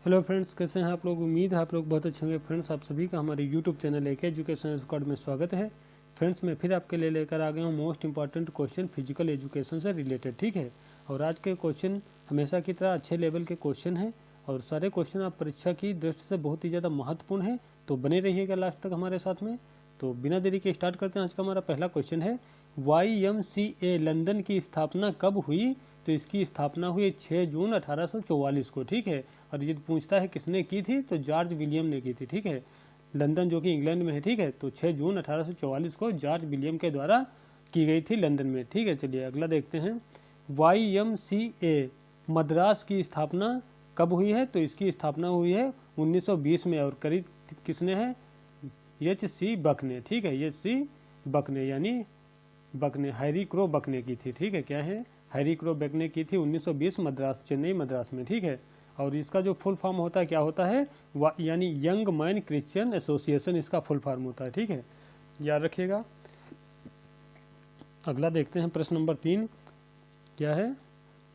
Hello friends, कैसे हैं आप लोग। उम्मीद है आप लोग बहुत अच्छे होंगे। फ्रेंड्स, आप सभी का हमारे यूट्यूब चैनल एक एजुकेशन स्क्वाड में स्वागत है। फ्रेंड्स, मैं फिर आपके लिए लेकर आ गया हूँ most important question physical education से रिलेटेड। ठीक है, और आज के क्वेश्चन हमेशा की तरह अच्छे लेवल के क्वेश्चन हैं और सारे क्वेश्चन आप परीक्षा की दृष्टि से बहुत ही ज़्यादा महत्वपूर्ण है, तो बने रहिएगा लास्ट तक हमारे साथ में। तो बिना देरी के स्टार्ट करते हैं। आज का हमारा पहला क्वेश्चन है, YMCA लंदन की स्थापना कब हुई। तो इसकी स्थापना हुई 6 जून 1844 को। ठीक है, और ये पूछता है किसने की थी, तो जॉर्ज विलियम ने की थी। ठीक है, लंदन जो कि इंग्लैंड में है। ठीक है, तो 6 जून 1844 को जॉर्ज विलियम के द्वारा की गई थी लंदन में। ठीक है, चलिए अगला देखते हैं। YMCA मद्रास की स्थापना कब हुई है। तो इसकी स्थापना हुई है 1920 में और करी किसने है, HC बक ने। ठीक है, HC बक ने यानी बक ने, हैरी क्रो बक ने की थी। ठीक है, क्या है, हैरी क्रो बक ने की थी 1920 मद्रास, चेन्नई मद्रास में। ठीक है, और इसका जो फुल फॉर्म होता है क्या होता है, यानी यंग मैन क्रिश्चियन एसोसिएशन इसका फुल फॉर्म होता है। ठीक है, याद रखिएगा। अगला देखते हैं प्रश्न नंबर 3 क्या है,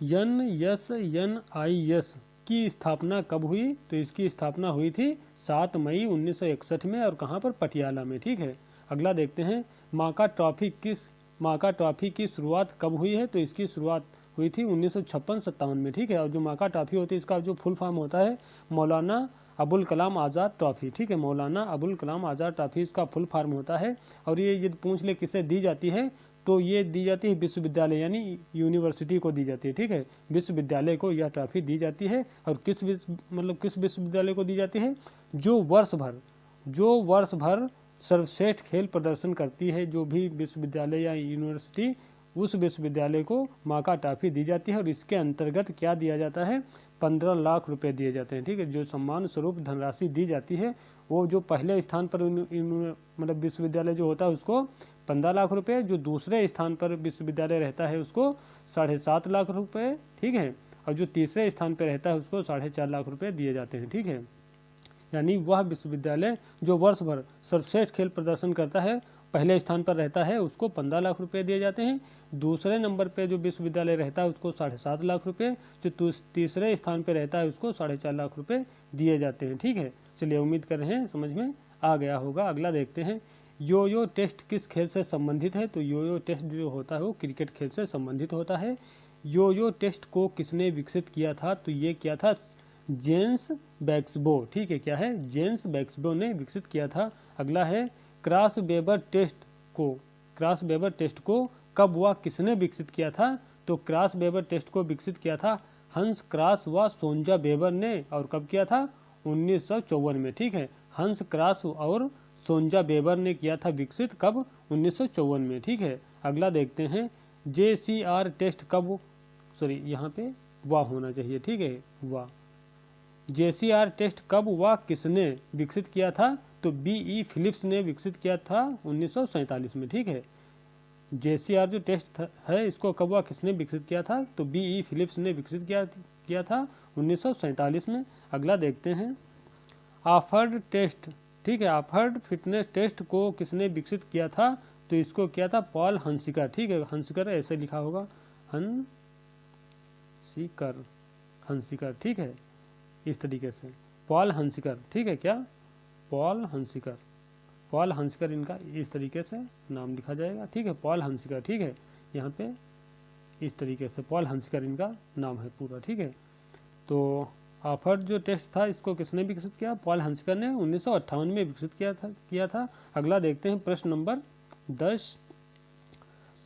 NSNIS की स्थापना कब हुई। तो इसकी स्थापना हुई थी 7 मई 1961 में और कहाँ पर, पटियाला में। ठीक है, अगला देखते हैं, माका ट्रॉफी की शुरुआत कब हुई है। तो इसकी शुरुआत हुई थी 1956-57 में। ठीक है, और जो माका ट्रॉफी होती है इसका जो फुल फॉर्म होता है मौलाना अबुल कलाम आज़ाद ट्रॉफी। ठीक है, मौलाना अबुल कलाम आज़ाद ट्रॉफी इसका फुल फॉर्म होता है। और ये यदि पूछ ले किसे दी जाती है, तो ये दी जाती है विश्वविद्यालय यानी यूनिवर्सिटी को दी जाती है। ठीक है, विश्वविद्यालय को यह ट्रॉफी दी जाती है। और किस विश्वविद्यालय को दी जाती है, जो वर्ष भर सर्वश्रेष्ठ खेल प्रदर्शन करती है, जो भी विश्वविद्यालय या यूनिवर्सिटी, उस विश्वविद्यालय को माका ट्रॉफी दी जाती है। और इसके अंतर्गत क्या दिया जाता है, 15 लाख रुपए दिए जाते हैं। ठीक है, जो सम्मान स्वरूप धनराशि दी जाती है, वो जो पहले स्थान पर विश्वविद्यालय जो होता है उसको 15 लाख रुपए, जो दूसरे स्थान पर विश्वविद्यालय रहता है उसको 7.5 लाख रुपए। ठीक है, और जो तीसरे स्थान पर रहता है उसको 4.5 लाख रुपए दिए जाते हैं। ठीक है, यानी वह विश्वविद्यालय जो वर्ष भर सर्वश्रेष्ठ खेल प्रदर्शन करता है, पहले स्थान पर रहता है, उसको 15 लाख रुपए दिए जाते हैं। दूसरे नंबर पे जो विश्वविद्यालय रहता है उसको 7.5 लाख रुपए, जो तीसरे स्थान पर रहता है उसको 4.5 लाख रुपए दिए जाते हैं। ठीक है, चलिए उम्मीद कर रहे हैं समझ में आ गया होगा। अगला देखते हैं, यो टेस्ट किस खेल से संबंधित है। तो यो टेस्ट जो होता है वो क्रिकेट खेल से संबंधित होता है। यो टेस्ट को किसने विकसित किया था। तो ये किया था जेम्स बैक्सबो। ठीक है, क्या है, जेम्स बैक्सबो ने विकसित किया था। अगला है, क्रॉस वेबर टेस्ट को कब व किसने विकसित किया था। तो क्रॉस वेबर टेस्ट को विकसित किया था हंस क्रॉस व सोंजा वेबर ने, और कब किया था, 1954 में। ठीक है, हंस क्रॉस और सोंजा वेबर ने किया था विकसित, कब, 1954 में। ठीक है, अगला देखते हैं, JCR टेस्ट कब, यहाँ पे वाह होना चाहिए। ठीक है, वाह, JCR टेस्ट कब व किसने विकसित किया था। तो BE फिलिप्स ने विकसित किया था 1947 में। ठीक है, JCR जो टेस्ट है इसको कब व किसने विकसित किया था। तो BE फिलिप्स ने विकसित किया था 1947 में। अगला देखते हैं, ऑफर्ड टेस्ट। ठीक है, ऑफर्ड फिटनेस टेस्ट को किसने विकसित किया था। तो इसको किया था पॉल हंसिकर। ठीक है, हंसिकर ऐसे लिखा होगा, हंसिकर। ठीक है, इस तरीके से पॉल हंसिकर। ठीक है, क्या, पॉल हंसिकर इनका इस तरीके से नाम लिखा जाएगा। ठीक है, पॉल हंसिकर। ठीक है, यहाँ पे इस तरीके से पॉल हंसिकर इनका नाम है पूरा। ठीक है, तो ऑफर्ड जो टेस्ट था इसको किसने विकसित किया, पॉल हंसिकर ने 1958 में विकसित किया था। अगला देखते हैं प्रश्न नंबर 10,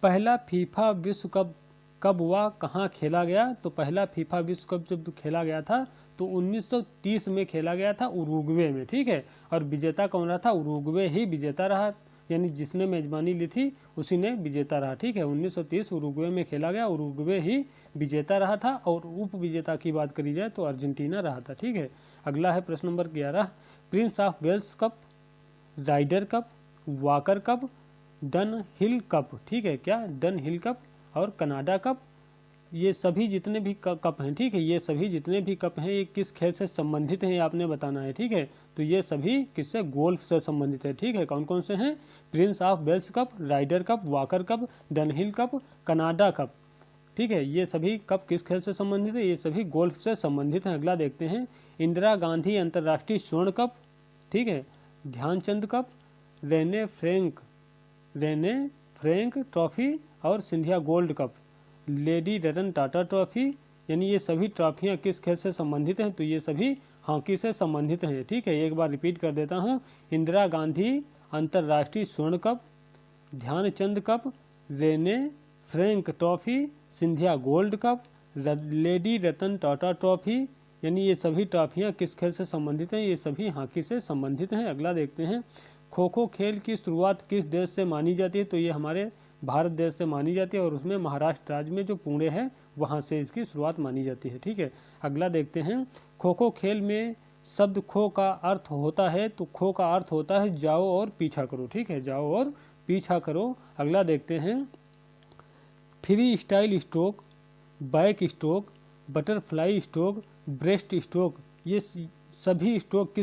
पहला फीफा विश्व कप कब व कहाँ खेला गया। तो पहला फीफा विश्व कप जब खेला गया था तो 1930 में खेला गया था उरुग्वे में। ठीक है, और विजेता कौन रहा था, उरुग्वे ही विजेता रहा, यानी जिसने मेजबानी ली थी उसी ने विजेता रहा। ठीक है, 1930 उरुग्वे में खेला गया, उरुग्वे ही विजेता रहा था। और उप विजेता की बात करी जाए तो अर्जेंटीना रहा था। ठीक है, अगला है प्रश्न number 11, Prince of Wales cup, Rider cup, Walker cup, Dunhill cup. ठीक है, क्या, डन हिल कप और कनाडा कप, ये सभी जितने भी कप हैं। ठीक है, ये सभी जितने भी कप हैं ये किस खेल से संबंधित हैं, आपने बताना है। ठीक है, तो ये सभी किससे, गोल्फ से संबंधित है। ठीक है, कौन कौन से हैं, Prince of Wales cup, Rider cup, Walker cup, Dunhill cup, Canada cup. ठीक है। ये सभी कप किस खेल से संबंधित है? ये सभी गोल्फ से संबंधित हैं। अगला देखते हैं, इंदिरा गांधी अंतर्राष्ट्रीय स्वर्ण कप, ठीक है, Dhyanchand cup, Rene Frank trophy और Scindia gold cup, lady Ratan Tata trophy, यानी ये सभी ट्रॉफियाँ किस खेल से संबंधित हैं? तो ये सभी हॉकी से संबंधित हैं। ठीक है, एक बार रिपीट कर देता हूँ, इंदिरा गांधी अंतर्राष्ट्रीय स्वर्ण cup, Dhyanchand cup, Rene Frank trophy, Scindia gold cup, lady Ratan Tata trophy, यानी ये सभी ट्रॉफियाँ किस खेल से संबंधित हैं? ये सभी हॉकी से संबंधित हैं। अगला देखते हैं, खो खो खेल की शुरुआत किस देश से मानी जाती है? तो ये हमारे भारत देश से मानी जाती है और उसमें महाराष्ट्र राज्य में जो पुणे है वहाँ से इसकी शुरुआत मानी जाती है। ठीक है, अगला देखते हैं, खो खो खेल में शब्द खो का अर्थ होता है, तो खो का अर्थ होता है जाओ और पीछा करो। ठीक है, जाओ और पीछा करो। अगला देखते हैं, free style stroke, back stroke, butterfly stroke, breast stroke, ये सभी स्ट्रोक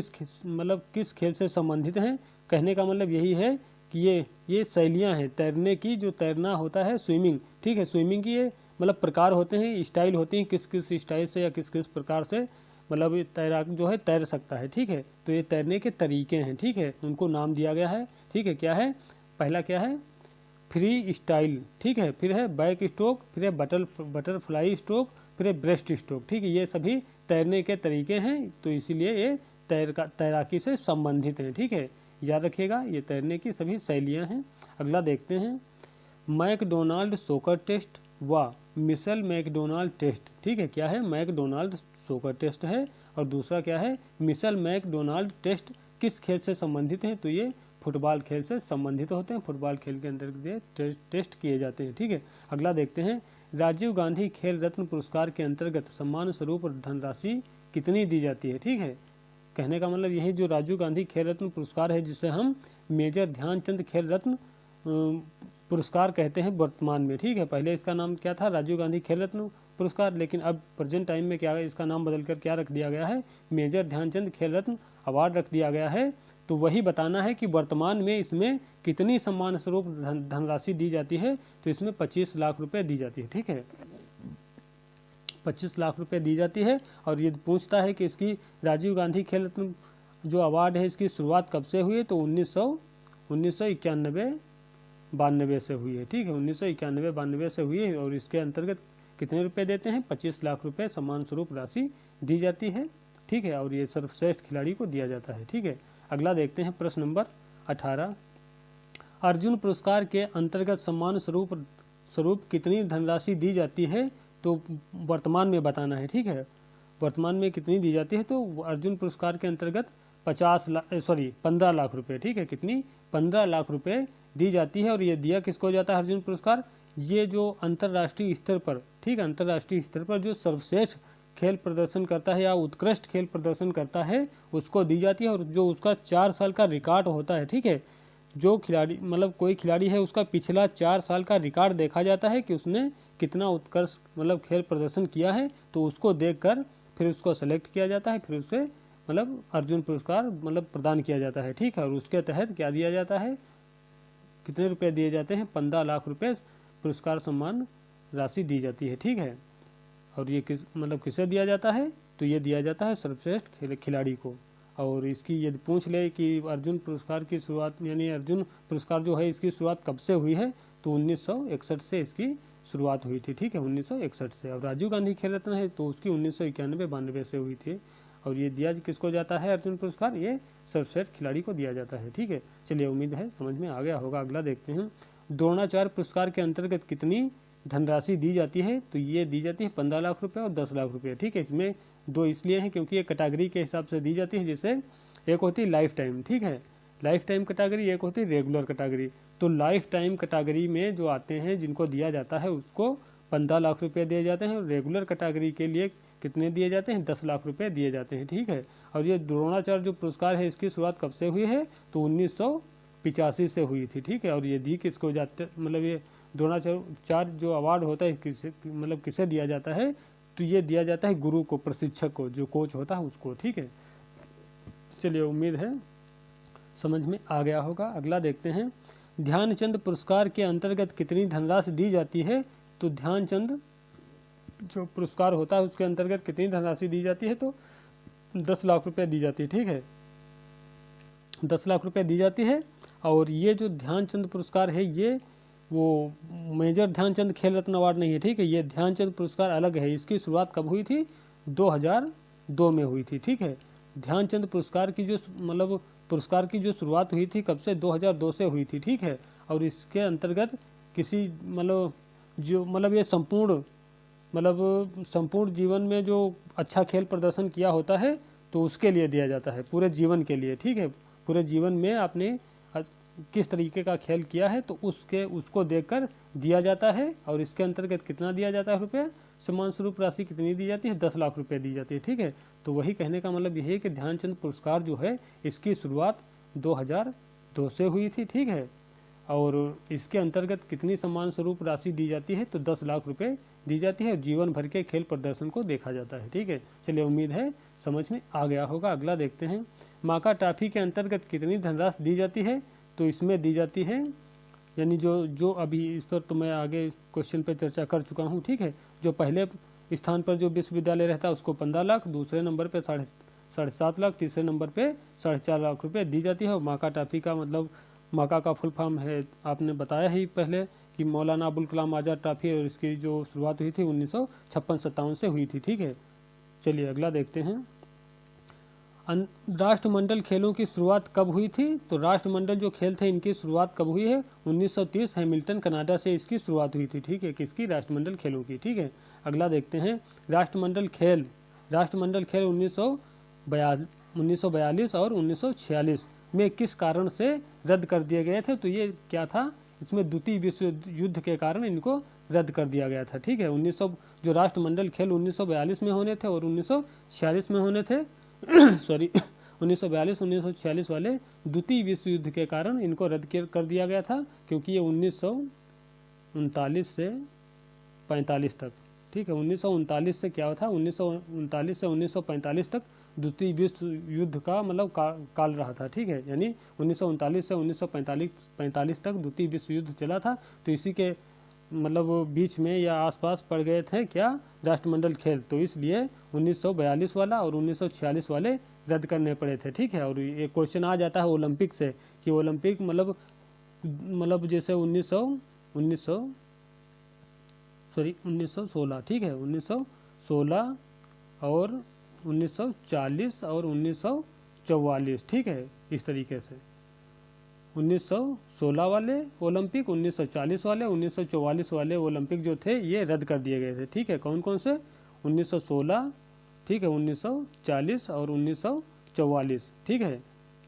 किस खेल से संबंधित हैं? कहने का मतलब यही है कि ये शैलियाँ हैं तैरने की, जो तैरना होता है स्विमिंग। ठीक है, स्विमिंग की ये मतलब प्रकार होते हैं, स्टाइल होती हैं, किस किस स्टाइल से या किस किस प्रकार से मतलब तैराक जो है तैर सकता है। ठीक है, तो ये तैरने के तरीके हैं। ठीक है, उनको नाम दिया गया है। ठीक है, क्या है? पहला क्या है? Free style. ठीक है, फिर है बैक स्ट्रोक, फिर है बटरफ्लाई स्ट्रोक, फिर है ब्रेस्ट स्ट्रोक। ठीक है, ये सभी तैरने के तरीके हैं, तो इसीलिए ये तैराकी से संबंधित हैं। ठीक है, याद रखिएगा, ये तैरने की सभी शैलियाँ हैं। अगला देखते हैं, मैकडोनाल्ड सोकर टेस्ट व मिशेल मैकडोनाल्ड टेस्ट। ठीक है, क्या है? मैकडोनाल्ड सोकर टेस्ट है और दूसरा क्या है? मिशेल मैकडोनाल्ड टेस्ट किस खेल से संबंधित हैं? तो ये फुटबॉल खेल से संबंधित होते हैं। फुटबॉल खेल के अंतर्गत टेस्ट किए जाते हैं। ठीक है, अगला देखते हैं, राजीव गांधी खेल रत्न पुरस्कार के अंतर्गत सम्मान स्वरूप धनराशि कितनी दी जाती है? ठीक है, कहने का मतलब यही, जो राजीव गांधी खेल रत्न पुरस्कार है, जिसे हम मेजर ध्यानचंद खेल रत्न पुरस्कार कहते हैं वर्तमान में। ठीक है, पहले इसका नाम क्या था? राजीव गांधी खेल रत्न पुरस्कार, लेकिन अब प्रेजेंट टाइम में क्या है, इसका नाम बदलकर क्या रख दिया गया है? मेजर ध्यानचंद खेल रत्न अवार्ड रख दिया गया है। तो वही बताना है कि वर्तमान में इसमें कितनी सम्मान स्वरूप धनराशि दी जाती है। तो इसमें 25 लाख रुपए दी जाती है। ठीक है, 25 लाख रुपए दी जाती है। और ये पूछता है कि इसकी राजीव गांधी खेल रत्न जो अवार्ड है, इसकी शुरुआत कब से हुई है? तो 1991-92 से हुई है। ठीक है, 1991-92 से हुई है और इसके अंतर्गत कितने रुपए देते हैं? 25 लाख रुपए सम्मान स्वरूप राशि दी जाती है। ठीक है, और ये सर्वश्रेष्ठ खिलाड़ी को दिया जाता है। ठीक है, अगला देखते हैं, प्रश्न नंबर 18, अर्जुन पुरस्कार के अंतर्गत सम्मान स्वरूप कितनी धनराशि दी जाती है? तो वर्तमान में बताना है। ठीक है, वर्तमान में कितनी दी जाती है? तो अर्जुन पुरस्कार के अंतर्गत 15 लाख रुपए। ठीक है, कितनी? 15 लाख रुपए दी जाती है। और ये दिया किसको जाता है अर्जुन पुरस्कार? ये जो अंतर्राष्ट्रीय स्तर पर, ठीक है, अंतर्राष्ट्रीय स्तर पर जो सर्वश्रेष्ठ खेल प्रदर्शन करता है या उत्कृष्ट खेल प्रदर्शन करता है, उसको दी जाती है। और जो उसका 4 साल का रिकॉर्ड होता है, ठीक है, जो खिलाड़ी मतलब कोई खिलाड़ी है, उसका पिछला 4 साल का रिकॉर्ड देखा जाता है कि उसने कितना उत्कृष्ट मतलब खेल प्रदर्शन किया है, तो उसको देखकर फिर उसको सेलेक्ट किया जाता है, फिर उसे मतलब अर्जुन पुरस्कार मतलब प्रदान किया जाता है। ठीक है, और उसके तहत क्या दिया जाता है? कितने रुपए दिए जाते हैं? 15 लाख रुपए पुरस्कार सम्मान राशि दी जाती है। ठीक है, और ये किसे दिया जाता है? तो ये दिया जाता है सर्वश्रेष्ठ खिलाड़ी को। और इसकी यदि पूछ ले कि अर्जुन पुरस्कार की शुरुआत, यानी अर्जुन पुरस्कार जो है इसकी शुरुआत कब से हुई है? तो 1961 से इसकी शुरुआत हुई थी। ठीक है, 1961 से। और राजीव गांधी खेल रत्न है तो उसकी 1991-92 से हुई थी। और ये दिया किसको जाता है अर्जुन पुरस्कार? ये सर्वश्रेष्ठ खिलाड़ी को दिया जाता है। ठीक है, चलिए, उम्मीद है समझ में आ गया होगा। अगला देखते हैं, द्रोणाचार्य पुरस्कार के अंतर्गत कितनी धनराशि दी जाती है? तो ये दी जाती है 15 लाख रुपए और 10 लाख रुपए। ठीक है, इसमें दो इसलिए हैं क्योंकि ये कैटेगरी के हिसाब से दी जाती है। जैसे एक होती है लाइफ टाइम, ठीक है, लाइफ टाइम कैटेगरी, एक होती है रेगुलर कैटेगरी। तो लाइफ टाइम कैटेगरी में जो आते हैं, जिनको दिया जाता है, उसको 15 लाख रुपए दिए जाते हैं। और रेगुलर कैटेगरी के लिए कितने दिए जाते हैं? 10 लाख रुपए दिए जाते हैं। ठीक है, और ये द्रोणाचार्य जो पुरस्कार है, इसकी शुरुआत कब से हुई है? तो 1985 से हुई थी। ठीक है, और ये दी किसको जाते, मतलब ये द्रोणाचार्य जो अवार्ड होता है किसे दिया जाता है? तो ये दिया जाता है गुरु को, प्रशिक्षक को, जो कोच होता है उसको। ठीक है, चलिए, उम्मीद है समझ में आ गया होगा। अगला देखते हैं, ध्यानचंद पुरस्कार के अंतर्गत कितनी धनराशि दी जाती है? तो ध्यानचंद जो पुरस्कार होता है उसके अंतर्गत कितनी धनराशि दी जाती है, तो 10 लाख रुपए दी जाती है। ठीक है, 10 लाख रुपए दी जाती है। और ये जो ध्यानचंद पुरस्कार है ये वो मेजर ध्यानचंद खेल रत्न अवार्ड नहीं है। ठीक है, ये ध्यानचंद पुरस्कार अलग है। इसकी शुरुआत कब हुई थी, 2002 में हुई थी। ठीक है, ध्यानचंद पुरस्कार की जो मतलब पुरस्कार की जो शुरुआत हुई थी कब से, 2002 से हुई थी। ठीक है, और इसके अंतर्गत किसी मतलब जो मतलब ये संपूर्ण जीवन में जो अच्छा खेल प्रदर्शन किया होता है तो उसके लिए दिया जाता है, पूरे जीवन के लिए। ठीक है, पूरे जीवन में आपने किस तरीके का खेल किया है तो उसको देखकर दिया जाता है। और इसके अंतर्गत कितना दिया जाता है रुपये, सम्मान स्वरूप राशि कितनी दी जाती है, 10 लाख रुपए दी जाती है। ठीक है, तो वही कहने का मतलब यही है कि ध्यानचंद पुरस्कार जो है इसकी शुरुआत 2002 से हुई थी। ठीक है, और इसके अंतर्गत कितनी सम्मान स्वरूप राशि दी जाती है, तो 10 लाख रुपए दी जाती है। जीवन भर के खेल प्रदर्शन को देखा जाता है। ठीक है, चलिए उम्मीद है समझ में आ गया होगा। अगला देखते हैं, माका ट्रॉफी के अंतर्गत कितनी धनराशि दी जाती है, तो इसमें दी जाती है यानी जो अभी इस पर तो मैं आगे क्वेश्चन पे चर्चा कर चुका हूँ। ठीक है, जो पहले स्थान पर जो विश्वविद्यालय रहता है उसको 15 लाख, दूसरे नंबर पे 7.5 लाख, तीसरे नंबर पे 4.5 लाख रुपए दी जाती है। और माका ट्रॉफी का मतलब माका का फुल फॉर्म है, आपने बताया ही पहले कि मौलाना अबुल कलाम आज़ाद ट्रॉफी, और इसकी जो शुरुआत हुई थी 1956-57 से हुई थी। ठीक है, चलिए अगला देखते हैं, राष्ट्रमंडल खेलों की शुरुआत कब हुई थी, तो राष्ट्रमंडल जो खेल थे इनकी शुरुआत कब हुई है, 1930 हैमिल्टन कनाडा से इसकी शुरुआत हुई थी। ठीक है, किसकी, राष्ट्रमंडल खेलों की। ठीक है, अगला देखते हैं, राष्ट्रमंडल खेल 1942 और 1946 में किस कारण से रद्द कर दिए गए थे, तो ये क्या था, इसमें द्वितीय विश्व युद्ध के कारण इनको रद्द कर दिया गया था। ठीक है, जो राष्ट्रमंडल खेल 1942 में होने थे और 1946 में होने थे सॉरी 1942-1946 वाले द्वितीय विश्व युद्ध के कारण इनको रद्द कर दिया गया था, क्योंकि ये 1939 से 45 तक। ठीक है, 1939 से क्या था, 1939 से 1945 तक द्वितीय विश्व युद्ध का मतलब काल रहा था। ठीक है, यानी 1939 से 1945 तक द्वितीय विश्व युद्ध चला था, तो इसी के मतलब बीच में या आसपास पड़ गए थे क्या, राष्ट्रमंडल खेल, तो इसलिए 1942 वाला और 1946 वाले रद्द करने पड़े थे। ठीक है, और ये क्वेश्चन आ जाता है ओलंपिक से कि ओलंपिक मतलब जैसे 1916, ठीक है, 1916 और 1940 और 1944, ठीक है, इस तरीके से 1916 वाले ओलंपिक, 1940 वाले, 1944 वाले ओलंपिक जो थे ये रद्द कर दिए गए थे। ठीक है, कौन कौन से, 1916, ठीक है, 1940 और 1944, ठीक है,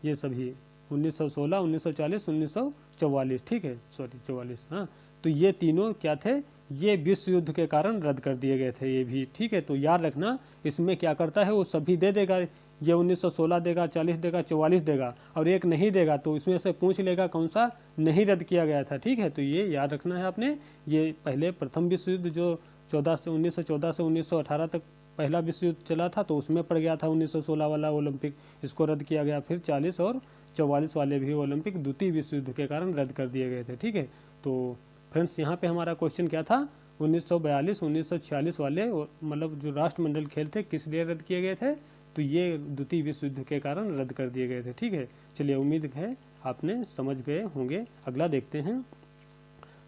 ये सभी 1916, 1940, 1944, ठीक है, सॉरी 44, हाँ, तो ये तीनों क्या थे, ये विश्व युद्ध के कारण रद्द कर दिए गए थे ये भी। ठीक है, तो याद रखना इसमें क्या करता है वो सभी दे देगा, ये 1916 देगा, 40 देगा, 44 देगा, और एक नहीं देगा तो इसमें से पूछ लेगा कौन सा नहीं रद्द किया गया था। ठीक है, तो ये याद रखना है आपने। ये पहले प्रथम विश्व युद्ध जो 1914 से 1918 तक पहला विश्व युद्ध चला था, तो उसमें पड़ गया था 1916 वाला ओलंपिक, इसको रद्द किया गया। फिर 40 और 44 वाले भी ओलंपिक द्वितीय विश्व युद्ध के कारण रद्द कर दिए गए थे। ठीक है, तो फ्रेंड्स यहाँ पे हमारा क्वेश्चन क्या था, 1942 1946 वाले मतलब जो राष्ट्रमंडल खेल थे किस लिए रद्द किए गए थे, तो ये द्वितीय विश्व युद्ध के कारण रद्द कर दिए गए थे। ठीक है, चलिए उम्मीद है आपने समझ गए होंगे। अगला देखते हैं,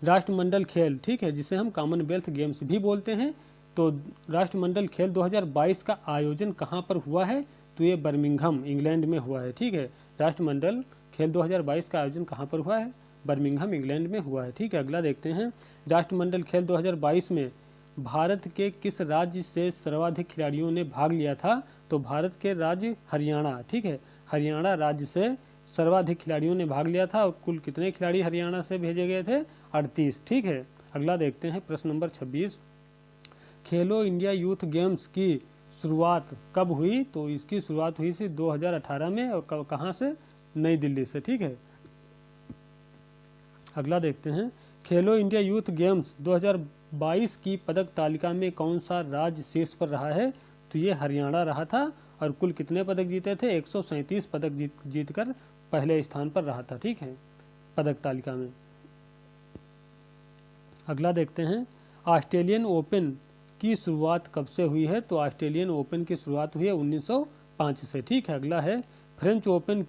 राष्ट्रमंडल खेल, ठीक है, जिसे हम कॉमनवेल्थ गेम्स भी बोलते हैं। तो राष्ट्रमंडल खेल 2022 का आयोजन कहाँ पर हुआ है, तो ये बर्मिंघम इंग्लैंड में हुआ है। ठीक है, राष्ट्रमंडल खेल 2022 का आयोजन कहाँ पर हुआ है, बर्मिंघम इंग्लैंड में हुआ है। ठीक है, अगला देखते हैं, राष्ट्रमंडल खेल 2022 में भारत के किस राज्य से सर्वाधिक खिलाड़ियों ने भाग लिया था, तो भारत के राज्य हरियाणा, ठीक है, हरियाणा राज्य से सर्वाधिक खिलाड़ियों ने भाग लिया था। और कुल कितने खिलाड़ी हरियाणा से भेजे गए थे, 38। ठीक है, अगला देखते हैं प्रश्न नंबर 26, खेलो इंडिया यूथ गेम्स की शुरुआत कब हुई, तो इसकी शुरुआत हुई थी 2018 में, और कहाँ से, नई दिल्ली से। ठीक है, अगला देखते हैं, खेलो इंडिया यूथ गेम्स 2022 की पदक तालिका में कौन सा राज्य शीर्ष पर रहा है, तो ये हरियाणा रहा था, और कुल कितने पदक जीते थे, 137 पदक जीतकर पहले स्थान पर रहा था। ठीक है, पदक तालिका में। अगला देखते हैं, ऑस्ट्रेलियन ओपन की शुरुआत कब से हुई है? तो ऑस्ट्रेलियन ओपन की शुरुआत हुई है 1905 से। ठीक है, अगला है फ्रेंच ओपन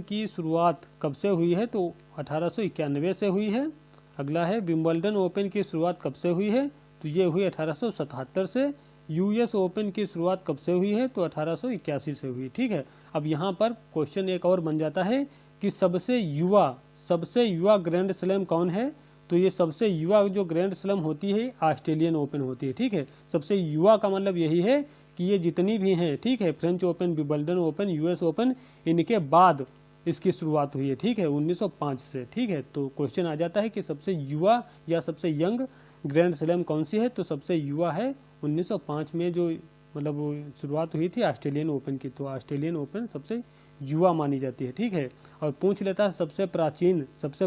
की शुरुआत कब से हुई है? तो 1891 से हुई है। अगला है विंबलडन ओपन की शुरुआत कब से हुई है? तो ये हुई 1877 से। यूएस ओपन की शुरुआत कब से हुई है? तो 1881 से हुई। ठीक है, अब यहाँ पर क्वेश्चन एक और बन जाता है कि सबसे युवा ग्रैंड स्लैम कौन है? तो ये सबसे युवा जो ग्रैंड स्लैम होती है ऑस्ट्रेलियन ओपन होती है। ठीक है, सबसे युवा का मतलब यही है कि ये जितनी भी हैं, ठीक है, French open, Wimbledon open, US open, इनके बाद इसकी शुरुआत हुई है। ठीक है, 1905 से। ठीक है, तो क्वेश्चन आ जाता है कि सबसे युवा या सबसे यंग ग्रैंड स्लैम कौन सी है? तो सबसे युवा है 1905 में जो मतलब शुरुआत हुई थी ऑस्ट्रेलियन ओपन की। तो ऑस्ट्रेलियन ओपन सबसे युवा मानी जाती है। ठीक है, और पूछ लेता है सबसे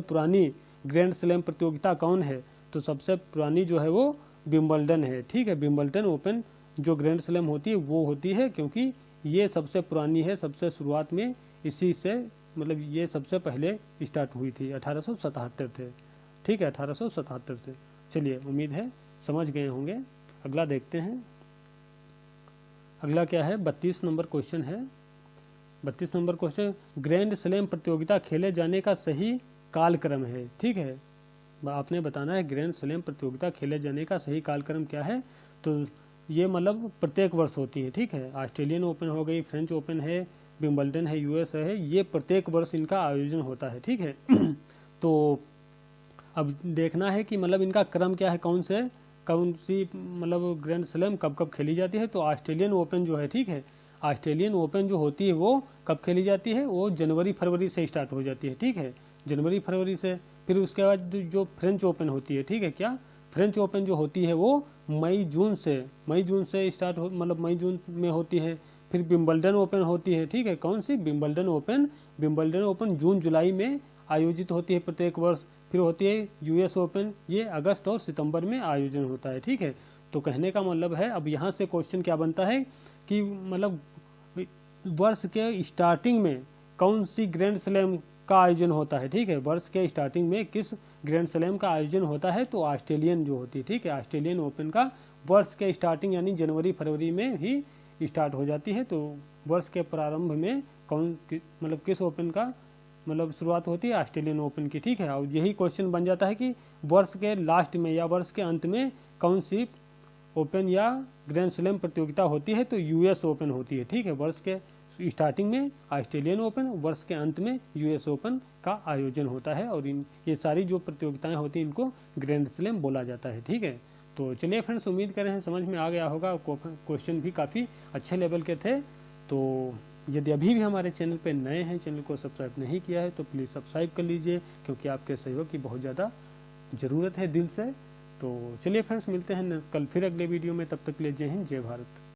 पुरानी ग्रैंड स्लैम प्रतियोगिता कौन है? तो सबसे पुरानी जो है वो विंबलडन है। ठीक है, विंबलडन ओपन जो ग्रैंड स्लैम होती है वो होती है, क्योंकि ये सबसे पुरानी है, सबसे शुरुआत में इसी से मतलब ये सबसे पहले स्टार्ट हुई थी 1877 थे। ठीक है, 1877 से। चलिए, उम्मीद है समझ गए होंगे। अगला देखते हैं। अगला क्या है? 32 नंबर क्वेश्चन है। 32 नंबर क्वेश्चन, ग्रैंड स्लैम प्रतियोगिता खेले जाने का सही कालक्रम है। ठीक है, आपने बताना है ग्रैंड स्लैम प्रतियोगिता खेले जाने का सही कालक्रम क्या है। तो ये मतलब प्रत्येक वर्ष होती है। ठीक है, ऑस्ट्रेलियन ओपन हो गई, फ्रेंच ओपन है, विंबलडन है, यूएस है, ये प्रत्येक वर्ष इनका आयोजन होता है। ठीक है तो अब देखना है कि मतलब इनका क्रम क्या है, कौन सी मतलब ग्रैंड स्लैम कब कब खेली जाती है। तो ऑस्ट्रेलियन ओपन जो है, ठीक है, ऑस्ट्रेलियन ओपन जो होती है वो कब खेली जाती है? वो जनवरी फरवरी से स्टार्ट हो जाती है। ठीक है, जनवरी फरवरी से। फिर उसके बाद जो फ्रेंच ओपन होती है, ठीक है, क्या फ्रेंच ओपन जो होती है वो मई जून से स्टार्ट हो, मतलब मई जून में होती है। फिर विंबलडन ओपन होती है। ठीक है, कौन सी? विंबलडन ओपन जून जुलाई में आयोजित होती है प्रत्येक वर्ष। फिर होती है यूएस ओपन, ये अगस्त और सितंबर में आयोजन होता है। ठीक है, तो कहने का मतलब है, अब यहाँ से क्वेश्चन क्या बनता है कि मतलब वर्ष के स्टार्टिंग में कौन सी ग्रैंड स्लैम का आयोजन होता है। ठीक है, वर्ष के स्टार्टिंग में किस ग्रैंड स्लैम का आयोजन होता है? तो ऑस्ट्रेलियन जो होती है। ठीक है, ऑस्ट्रेलियन ओपन का वर्ष के स्टार्टिंग यानी जनवरी फरवरी में ही स्टार्ट हो जाती है। तो वर्ष के प्रारंभ में मतलब किस ओपन का मतलब शुरुआत होती है? ऑस्ट्रेलियन ओपन की। ठीक है, और यही क्वेश्चन बन जाता है कि वर्ष के लास्ट में या वर्ष के अंत में कौन सी ओपन या ग्रैंड स्लैम प्रतियोगिता होती है? तो यूएस ओपन होती है। ठीक है, वर्ष के स्टार्टिंग में ऑस्ट्रेलियन ओपन, वर्ष के अंत में यूएस ओपन का आयोजन होता है। और ये सारी जो प्रतियोगिताएं होती हैं इनको ग्रैंड स्लैम बोला जाता है। ठीक है, तो चलिए फ्रेंड्स, उम्मीद करें हैं समझ में आ गया होगा। क्वेश्चन भी काफ़ी अच्छे लेवल के थे। तो यदि अभी भी हमारे चैनल पे नए हैं, चैनल को सब्सक्राइब नहीं किया है, तो प्लीज़ सब्सक्राइब कर लीजिए, क्योंकि आपके सहयोग की बहुत ज़्यादा ज़रूरत है दिल से। तो चलिए फ्रेंड्स, मिलते हैं कल फिर अगले वीडियो में। तब तक के लिए जय हिंद, जय भारत।